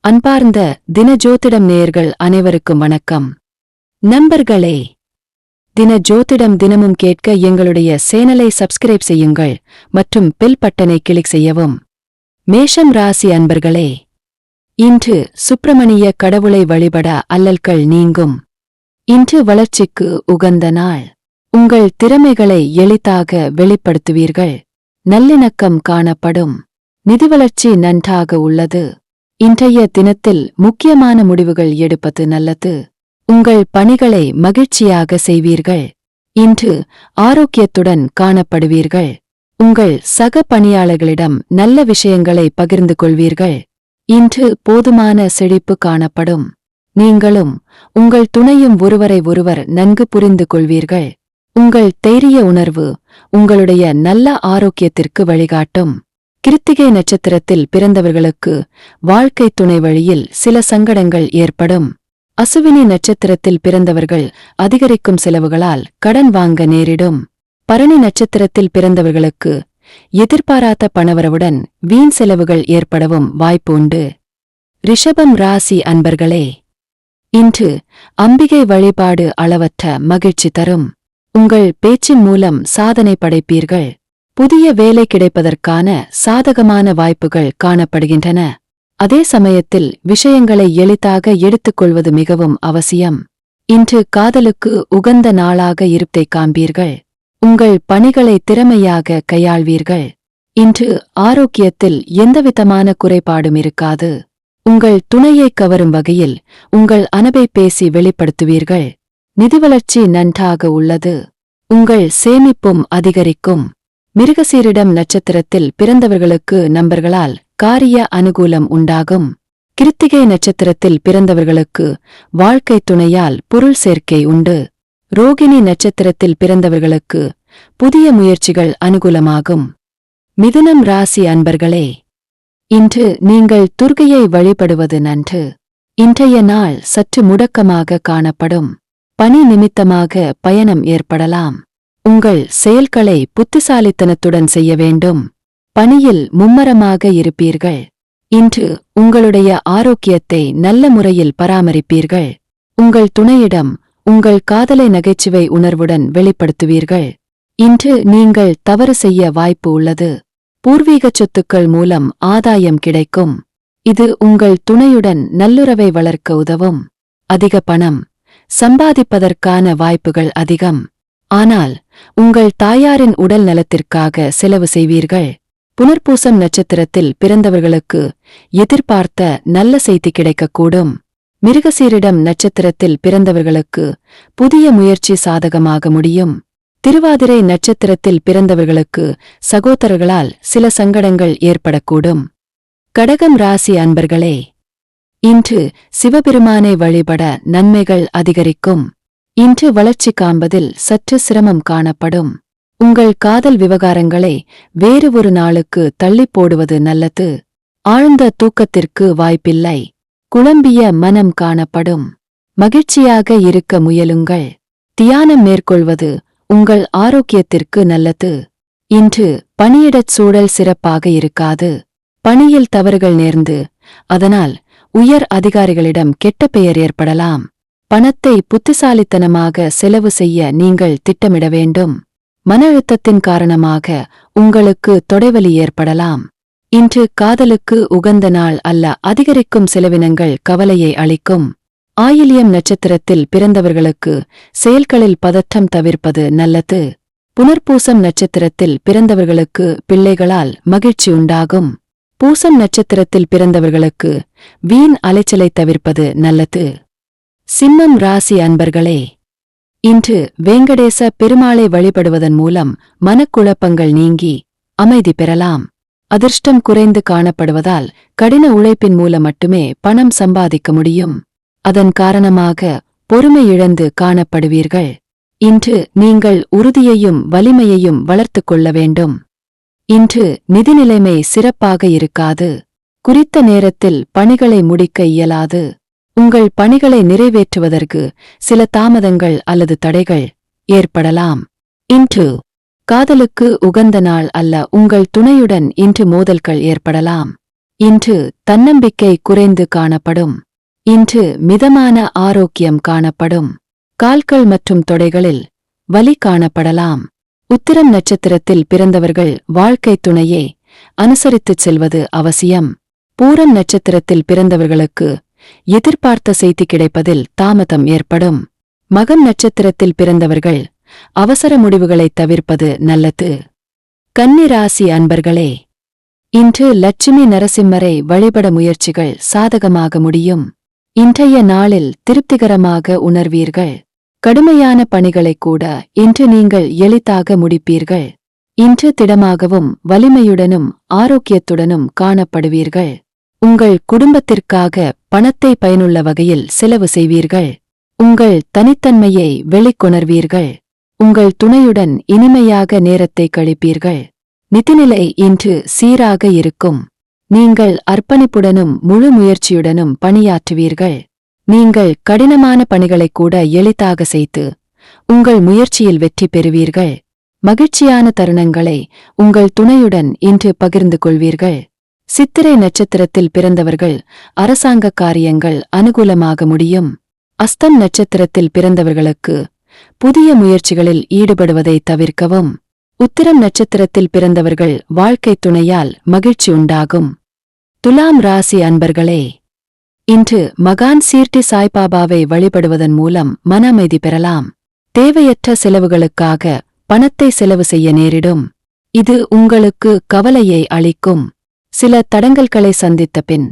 அன்பார்ந்த தினஜோதிடம் நேயர்கள் அனைவருக்கும் வணக்கம். நண்பர்களே, தினஜோதிடம் தினமும் கேட்க எங்களுடைய சேனலை சப்ஸ்கிரைப் செய்யுங்கள் மற்றும் பெல் பட்டனை கிளிக் செய்யவும். மேஷம் ராசி அன்பர்களே, இன்று சுப்பிரமணிய கடவுளை வழிபட அல்லல்கள் நீங்கும். இன்று வளர்ச்சிக்கு உகந்த நாள். உங்கள் திறமைகளை எளிதாக வெளிப்படுத்துவீர்கள். நல்லிணக்கம் காணப்படும். நிதி வளர்ச்சி நன்றாக உள்ளது. இன்றைய தினத்தில் முக்கியமான முடிவுகள் எடுப்பது நல்லது. உங்கள் பணிகளை மகிழ்ச்சியாக செய்வீர்கள். இன்று ஆரோக்கியத்துடன் காணப்படுவீர்கள். உங்கள் சக பணியாளர்களிடம் நல்ல விஷயங்களை பகிர்ந்து கொள்வீர்கள். இன்று போதுமான செழிப்பு காணப்படும். நீங்களும் உங்கள் துணையும் ஒருவரை ஒருவர் நன்கு புரிந்து கொள்வீர்கள். உங்கள் தைரிய உணர்வு உங்களுடைய நல்ல ஆரோக்கியத்திற்கு வழிகாட்டும். கிருத்திகை நட்சத்திரத்தில் பிறந்தவர்களுக்கு வாழ்க்கை துணை வழியில் சில சங்கடங்கள் ஏற்படும். அசுவினி நட்சத்திரத்தில் பிறந்தவர்கள் அதிகரிக்கும் செலவுகளால் கடன் வாங்க நேரிடும். பரணி நட்சத்திரத்தில் பிறந்தவர்களுக்கு எதிர்பாராத பணவரவுடன் வீண் செலவுகள் ஏற்படவும் வாய்ப்பு உண்டு. ரிஷபம் ராசி அன்பர்களே, இன்று அம்பிகை வழிபாடு அளவற்ற மகிழ்ச்சி தரும். உங்கள் பேச்சின் மூலம் சாதனை படைப்பீர்கள். புதிய வேலை கிடைப்பதற்கான சாதகமான வாய்ப்புகள் காணப்படுகின்றன. அதே சமயத்தில் விஷயங்களை எளிதாக எடுத்துக்கொள்வது மிகவும் அவசியம். இன்று காதலுக்கு உகந்த நாளாக இருப்பதை காண்பீர்கள். உங்கள் பணிகளை திறமையாக கையாள்வீர்கள். இன்று ஆரோக்கியத்தில் எந்தவிதமான குறைபாடும் இருக்காது. உங்கள் துணையை கவரும் வகையில் உங்கள் அன்பை பேசி வெளிப்படுத்துவீர்கள். நிதி வளர்ச்சி நன்றாக உள்ளது. உங்கள் சேமிப்பும் அதிகரிக்கும். மிருகசீரிடம் நட்சத்திரத்தில் பிறந்தவர்களுக்கு நண்பர்களால் காரிய அனுகூலம் உண்டாகும். கிருத்திகை நட்சத்திரத்தில் பிறந்தவர்களுக்கு வாழ்க்கை துணையால் பொருள் சேர்க்கை உண்டு. ரோகிணி நட்சத்திரத்தில் பிறந்தவர்களுக்கு புதிய முயற்சிகள் அனுகூலமாகும். மிதுனம் ராசி அன்பர்களே, இன்று நீங்கள் துர்க்கையை வழிபடுவது நன்று. இன்றைய நாள் சற்று முடக்கமாக காணப்படும். பணி நிமித்தமாக பயணம் ஏற்படலாம். உங்கள் செயல்களை புத்திசாலித்தனத்துடன் செய்ய வேண்டும். பணியில் மும்மரமாக இருப்பீர்கள். இன்று உங்களுடைய ஆரோக்கியத்தை நல்ல முறையில் பராமரிப்பீர்கள். உங்கள் துணையிடம் உங்கள் காதலை நகைச்சுவை உணர்வுடன் வெளிப்படுத்துவீர்கள். இன்று நீங்கள் தவறு செய்ய வாய்ப்பு உள்ளது. பூர்வீக சொத்துக்கள் மூலம் ஆதாயம் கிடைக்கும். இது உங்கள் துணையுடன் நல்லுறவை வளர்க்க உதவும். அதிக பணம் சம்பாதிப்பதற்கான வாய்ப்புகள் அதிகம். ஆனால் உங்கள் தாயாரின் உடல் நலத்திற்காக செலவு செய்வீர்கள். புனர்பூசம் நட்சத்திரத்தில் பிறந்தவர்களுக்கு எதிர்பார்த்த நல்ல செய்தி கிடைக்கக்கூடும். மிருகசீரிடம் நட்சத்திரத்தில் பிறந்தவர்களுக்கு புதிய முயற்சி சாதகமாக முடியும். திருவாதிரை நட்சத்திரத்தில் பிறந்தவர்களுக்கு சகோதரர்களால் சில சங்கடங்கள் ஏற்படக்கூடும். கடகம் ராசி அன்பர்களே, இன்று சிவபெருமானை வழிபட நன்மைகள் அதிகரிக்கும். இன்று வளர்ச்சி காண்பதில் சற்று சிரமம் காணப்படும். உங்கள் காதல் விவகாரங்களை வேறு ஒரு நாளுக்கு தள்ளிப் போடுவது நல்லது. ஆழ்ந்த தூக்கத்திற்கு வாய்ப்பில்லை. குழம்பிய மனம் காணப்படும். மகிழ்ச்சியாக இருக்க முயலுங்கள். தியானம் மேற்கொள்வது உங்கள் ஆரோக்கியத்திற்கு நல்லது. இன்று பணியிடச் சூழல் சிறப்பாக இருக்காது. பணியில் தவறுகள் நேர்ந்து அதனால் உயர் அதிகாரிகளிடம் கெட்ட பெயர் ஏற்படலாம். பணத்தை புத்திசாலித்தனமாக செலவு செய்ய நீங்கள் திட்டமிட வேண்டும். மன அழுத்தத்தின் காரணமாக உங்களுக்கு தொடைவலி ஏற்படலாம். இன்று காதலுக்கு உகந்த நாள் அல்ல. அதிகரிக்கும் செலவினங்கள் கவலையை அளிக்கும். ஆயில்யம் நட்சத்திரத்தில் பிறந்தவர்களுக்கு செயல்களில் பதற்றம் தவிர்ப்பது நல்லது. புனர்பூசம் நட்சத்திரத்தில் பிறந்தவர்களுக்கு பிள்ளைகளால் மகிழ்ச்சி உண்டாகும். பூசம் நட்சத்திரத்தில் பிறந்தவர்களுக்கு வீண் அலைச்சலை தவிர்ப்பது நல்லது. சிம்மம் ராசி அன்பர்களே, இன்று வேங்கடேச பெருமாளை வழிபடுவதன் மூலம் மனக்குழப்பங்கள் நீங்கி அமைதி பெறலாம். அதிர்ஷ்டம் குறைந்து காணப்படுவதால் கடின உழைப்பின் மூலம் மட்டுமே பணம் சம்பாதிக்க முடியும். அதன் காரணமாக பொறுமை இழந்து காணப்படுவீர்கள். இன்று நீங்கள் உறுதியையும் வலிமையையும் வளர்த்துக் கொள்ள வேண்டும். இன்று நிதிநிலைமை சிறப்பாக இருக்காது. குறித்த நேரத்தில் பணிகளை முடிக்க இயலாது. உங்கள் பணிகளை நிறைவேற்றுவதற்கு சில தாமதங்கள் அல்லது தடைகள் ஏற்படலாம். இன்று காதலுக்கு உகந்த நாள் அல்ல. உங்கள் துணையுடன் இன்று மோதல்கள் ஏற்படலாம். இன்று தன்னம்பிக்கை குறைந்து காணப்படும். இன்று மிதமான ஆரோக்கியம் காணப்படும். கால்கள் மற்றும் தொடைகளில் வலி காணப்படலாம். உத்திரம் நட்சத்திரத்தில் பிறந்தவர்கள் வாழ்க்கை துணையே அனுசரித்துச் செல்வது அவசியம். பூரம் நட்சத்திரத்தில் பிறந்தவர்களுக்கு எதிர்பார்த்த செய்தி கிடைப்பதில் தாமதம் ஏற்படும். மகம் நட்சத்திரத்தில் பிறந்தவர்கள் அவசர முடிவுகளைத் தவிர்ப்பது நல்லது. கன்னி ராசி அன்பர்களே, இன்று லட்சுமி நரசிம்மரை வழிபட முயற்சிகள் சாதகமாக முடியும். இன்றைய நாளில் திருப்திகரமாக உணர்வீர்கள். கடுமையான பணிகளைக் கூட இன்று நீங்கள் எளிதாக முடிப்பீர்கள். இன்று திடமாகவும் வலிமையுடனும் ஆரோக்கியத்துடனும் காணப்படுவீர்கள். உங்கள் குடும்பத்திற்காக பணத்தை பயனுள்ள வகையில் செலவு செய்வீர்கள். உங்கள் தனித்தன்மையை வெளிக்கொணர்வீர்கள். உங்கள் துணையுடன் இனிமையாக நேரத்தை கழிப்பீர்கள். நிதிநிலை இன்று சீராக இருக்கும். நீங்கள் அர்ப்பணிப்புடனும் முழு முயற்சியுடனும் பணியாற்றுவீர்கள். நீங்கள் கடினமான பணிகளைக் கூட எளிதாக செய்து உங்கள் முயற்சியில் வெற்றி பெறுவீர்கள். மகிழ்ச்சியான தருணங்களை உங்கள் துணையுடன் இன்று பகிர்ந்து கொள்வீர்கள். சித்திரை நட்சத்திரத்தில் பிறந்தவர்கள் அரசாங்க காரியங்கள் அனுகூலமாக முடியும். அஸ்தம் நட்சத்திரத்தில் பிறந்தவர்களுக்கு புதிய முயற்சிகளில் ஈடுபடுவதை தவிர்க்கவும். உத்திரம் நட்சத்திரத்தில் பிறந்தவர்கள் வாழ்க்கை துணையால் மகிழ்ச்சி உண்டாகும். துலாம் ராசி அன்பர்களே, இன்று மகான் சீர்டி சாய்பாபாவை வழிபடுவதன் மூலம் மன அமைதி பெறலாம். தேவையற்ற செலவுகளுக்காக பணத்தை செலவு செய்ய நேரிடும். இது உங்களுக்கு கவலையை அளிக்கும். சில தடங்கல்களை சந்தித்த பின்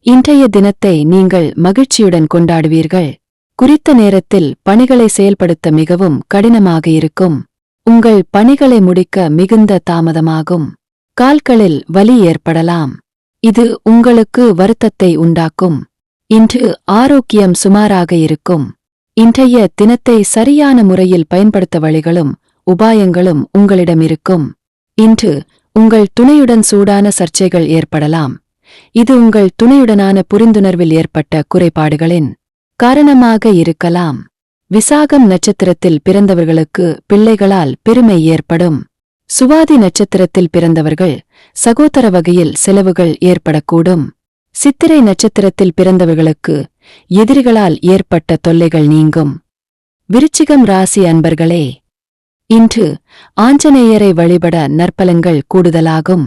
இன்றைய தினத்தை நீங்கள் மகிழ்ச்சியுடன் கொண்டாடுவீர்கள். குறித்த நேரத்தில் பணிகளை செயல்படுத்த மிகவும் கடினமாக இருக்கும். உங்கள் பணிகளை முடிக்க மிகுந்த தாமதமாகும். கால்களில் வலி ஏற்படலாம். இது உங்களுக்கு வருத்தத்தை உண்டாக்கும். இன்று ஆரோக்கியம் சுமாராக இருக்கும். இன்றைய தினத்தை சரியான முறையில் பயன்படுத்த வழிகளும் உபாயங்களும் உங்களிடம் இருக்கும். இன்று உங்கள் துணையுடன் சூடான சர்ச்சைகள் ஏற்படலாம். இது உங்கள் துணையுடனான புரிந்துணர்வில் ஏற்பட்ட குறைபாடுகளின் காரணமாக இருக்கலாம். விசாகம் நட்சத்திரத்தில் பிறந்தவர்களுக்கு பிள்ளைகளால் பெருமை ஏற்படும். சுவாதி நட்சத்திரத்தில் பிறந்தவர்கள் சகோதர வகையில் செலவுகள் ஏற்படக்கூடும். சித்திரை நட்சத்திரத்தில் பிறந்தவர்களுக்கு எதிரிகளால் ஏற்பட்ட தொல்லைகள் நீங்கும். விருச்சிகம் ராசி அன்பர்களே, இன்று ஆஞ்சநேயரை வழிபட நற்பலன்கள் கூடுதலாகும்.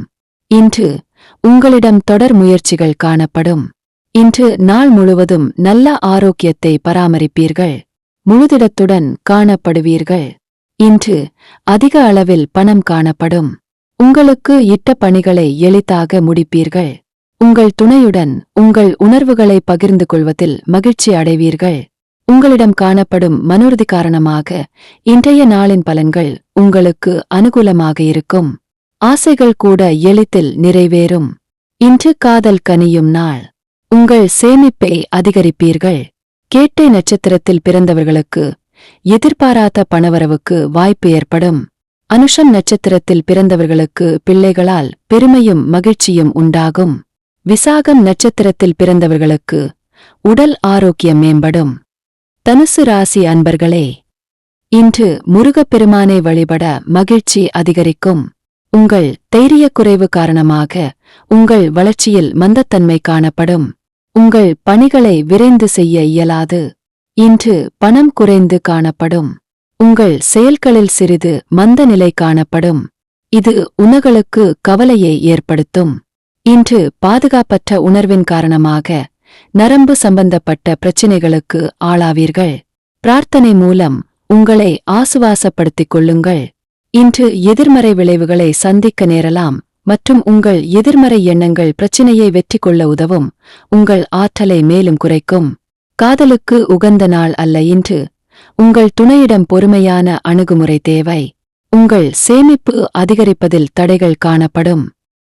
இன்று உங்களிடம் தொடர் முயற்சிகள் காணப்படும். இன்று நாள் முழுவதும் நல்ல ஆரோக்கியத்தை பராமரிப்பீர்கள். முழுதிடத்துடன் காணப்படுவீர்கள். இன்று அதிக அளவில் பணம் காணப்படும். உங்களுக்கு இட்ட பணிகளை எளிதாக முடிப்பீர்கள். உங்கள் துணையுடன் உங்கள் உணர்வுகளை பகிர்ந்து கொள்வதில் மகிழ்ச்சி அடைவீர்கள். உங்களிடம் காணப்படும் மனோர்தி காரணமாக இன்றைய நாளின் பலன்கள் உங்களுக்கு அனுகூலமாக இருக்கும். ஆசைகள் கூட எளிதில் நிறைவேறும். இன்று காதல் கனியும் நாள். உங்கள் சேமிப்பை அதிகரிப்பீர்கள். கேட்டை நட்சத்திரத்தில் பிறந்தவர்களுக்கு எதிர்பாராத பணவரவுக்கு வாய்ப்பு ஏற்படும். அனுஷம் நட்சத்திரத்தில் பிறந்தவர்களுக்கு பிள்ளைகளால் பெருமையும் மகிழ்ச்சியும் உண்டாகும். விசாகம் நட்சத்திரத்தில் பிறந்தவர்களுக்கு உடல் ஆரோக்கியம் மேம்படும். தனுசு ராசி அன்பர்களே, இன்று முருகப்பெருமானை வழிபட மகிழ்ச்சி அதிகரிக்கும். உங்கள் தைரியக் குறைவு காரணமாக உங்கள் வளர்ச்சியில் மந்தத்தன்மை காணப்படும். உங்கள் பணிகளை விரைந்து செய்ய இயலாது. இன்று பணம் குறைந்து காணப்படும். உங்கள் செயல்களில் சிறிது மந்த நிலை காணப்படும். இது உணகளுக்கு கவலையை ஏற்படுத்தும். இன்று பாதுகாப்பற்ற உணர்வின் காரணமாக நரம்பு சம்பந்தப்பட்ட பிரச்சினைகளுக்கு ஆளாவீர்கள். பிரார்த்தனை மூலம் உங்களை ஆசுவாசப்படுத்திக் கொள்ளுங்கள். இன்று எதிர்மறை விளைவுகளை சந்திக்க நேரலாம் மற்றும் உங்கள் எதிர்மறை எண்ணங்கள் பிரச்சினையை வெற்றி கொள்ள உதவும். உங்கள் ஆற்றலை மேலும் குறைக்கும். காதலுக்கு உகந்த நாள் அல்ல இன்று. உங்கள் துணையிடம் பொறுமையான அணுகுமுறை தேவை. உங்கள் சேமிப்பு அதிகரிப்பதில் தடைகள் காணப்படும்.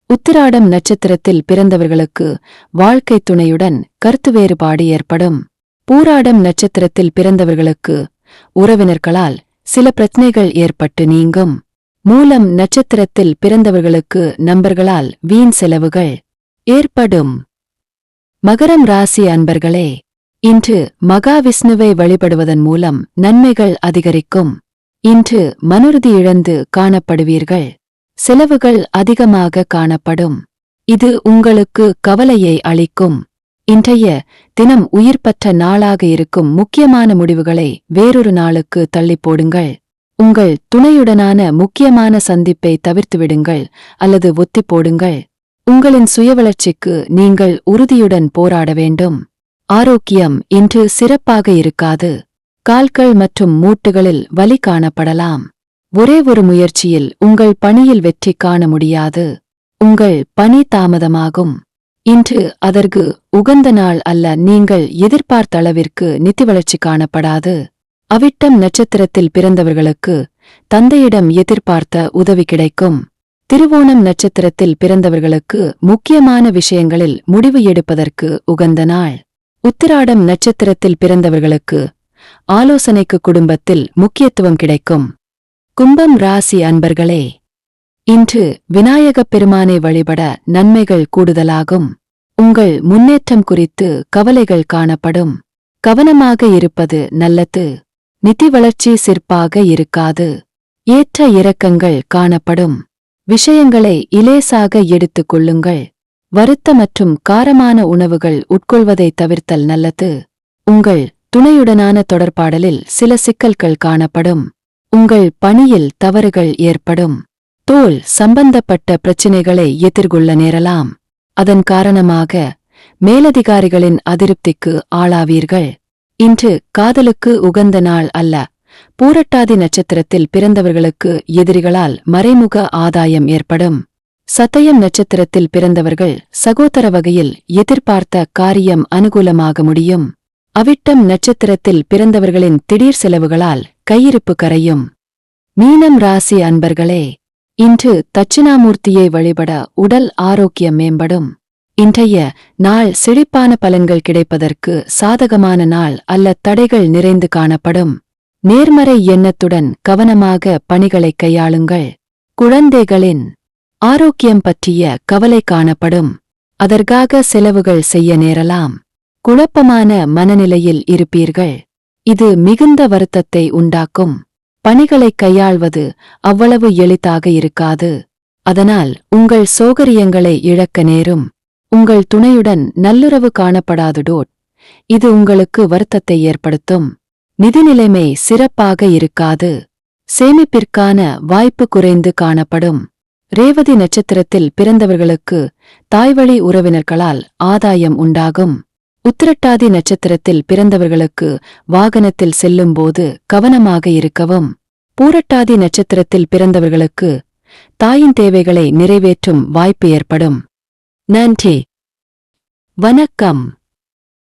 உத்திராடம் நட்சத்திரத்தில் பிறந்தவர்களுக்கு வாழ்க்கை துணையுடன் கருத்து வேறுபாடு ஏற்படும். பூராடம் நட்சத்திரத்தில் பிறந்தவர்களுக்கு உறவினர்களால் சில பிரச்சனைகள் ஏற்பட்டு நீங்கும். மூலம் நட்சத்திரத்தில் பிறந்தவர்களுக்கு நண்பர்களால் வீண் செலவுகள் ஏற்படும். மகரம் ராசி அன்பர்களே, இன்று மகாவிஷ்ணுவை வழிபடுவதன் மூலம் நன்மைகள் அதிகரிக்கும். இன்று மனுறுதி இழந்து காணப்படுவீர்கள். செலவுகள் அதிகமாக காணப்படும். இது உங்களுக்கு கவலையை அளிக்கும். இன்றைய தினம் உயிர்ப்பற்ற நாளாக இருக்கும் முக்கியமான முடிவுகளை வேறொரு நாளுக்கு தள்ளிப் போடுங்கள். உங்கள் துணையுடனான முக்கியமான சந்திப்பை தவிர்த்துவிடுங்கள் அல்லது ஒத்திப் போடுங்கள். உங்களின் சுயவளர்ச்சிக்கு நீங்கள் உறுதியுடன் போராட வேண்டும். ஆரோக்கியம் இன்று சிறப்பாக இருக்காது. கால்கள் மற்றும் மூட்டுகளில் வலி காணப்படலாம். ஒரே ஒரு முயற்சியில் உங்கள் பணியில் வெற்றி காண முடியாது. உங்கள் பணி தாமதமாகும். இன்று அதற்கு உகந்த நாள் அல்ல. நீங்கள் எதிர்பார்த்த அளவிற்கு நிதி வளர்ச்சி காணப்படாது. அவிட்டம் நட்சத்திரத்தில் பிறந்தவர்களுக்கு தந்தையிடம் எதிர்பார்த்த உதவி கிடைக்கும். திருவோணம் நட்சத்திரத்தில் பிறந்தவர்களுக்கு முக்கியமான விஷயங்களில் முடிவு எடுப்பதற்கு உகந்த நாள். உத்திராடம் நட்சத்திரத்தில் பிறந்தவர்களுக்கு ஆலோசனைக்கு குடும்பத்தில் முக்கியத்துவம் கிடைக்கும். கும்பம் ராசி அன்பர்களே, இன்று விநாயகப் பெருமானை வழிபட நன்மைகள் கூடுதலாகும். உங்கள் முன்னேற்றம் குறித்து கவலைகள் காணப்படும். கவனமாக இருப்பது நல்லது. நிதி வளர்ச்சி சிறப்பாக இருக்காது. ஏற்ற இறக்கங்கள் காணப்படும். விஷயங்களை இலேசாக எடுத்துக் கொள்ளுங்கள். வறுத்த மற்றும் காரமான உணவுகள் உட்கொள்வதை தவிர்த்தல் நல்லது. உங்கள் துணையுடனான தொடர்பாடலில் சில சிக்கல்கள் காணப்படும். உங்கள் பணியில் தவறுகள் ஏற்படும். தோல் சம்பந்தப்பட்ட பிரச்சினைகளை எதிர்கொள்ள நேரலாம். அதன் காரணமாக மேலதிகாரிகளின் அதிருப்திக்கு ஆளாவீர்கள். இன்று காதலுக்கு உகந்த நாள் அல்ல. பூரட்டாதி நட்சத்திரத்தில் பிறந்தவர்களுக்கு எதிரிகளால் மறைமுக ஆதாயம் ஏற்படும். சதயம் நட்சத்திரத்தில் பிறந்தவர்கள் சகோதர வகையில் எதிர்பார்த்த காரியம் அனுகூலமாக முடியும். அவிட்டம் நட்சத்திரத்தில் பிறந்தவர்களின் திடீர் செலவுகளால் கையிருப்பு கரையும். மீனம் ராசி அன்பர்களே, இன்று தட்சிணாமூர்த்தியை வழிபட உடல் ஆரோக்கியம் மேம்படும். இன்றைய நாள் செழிப்பான பலன்கள் கிடைப்பதற்கு சாதகமான நாள் அல்ல. தடைகள் நிறைந்து காணப்படும். நேர்மறை எண்ணத்துடன் கவனமாக பணிகளை கையாளுங்கள். குழந்தைகளின் ஆரோக்கியம் பற்றிய கவலை காணப்படும். அதற்காக செலவுகள் செய்ய நேரலாம். குழப்பமான மனநிலையில் இருப்பீர்கள். இது மிகுந்த வருத்தத்தை உண்டாக்கும். பணிகளை கையாள்வது அவ்வளவு எளிதாக இருக்காது. அதனால் உங்கள் சௌகரியங்களை இழக்க நேரும். உங்கள் துணையுடன் நல்லுறவு காணப்படாதுடோட். இது உங்களுக்கு வருத்தத்தை ஏற்படுத்தும். நிதிநிலைமை சிறப்பாக இருக்காது. சேமிப்பிற்கான வாய்ப்பு குறைந்து காணப்படும். ரேவதி நட்சத்திரத்தில் பிறந்தவர்களுக்கு தாய்வழி உறவினர்களால் ஆதாயம் உண்டாகும். உத்திரட்டாதி நட்சத்திரத்தில் பிறந்தவர்களுக்கு வாகனத்தில் செல்லும்போது கவனமாக இருக்கவும். பூரட்டாதி நட்சத்திரத்தில் பிறந்தவர்களுக்கு தாயின் தேவைகளை நிறைவேற்றும் வாய்ப்பு ஏற்படும். நன்றி. வணக்கம்.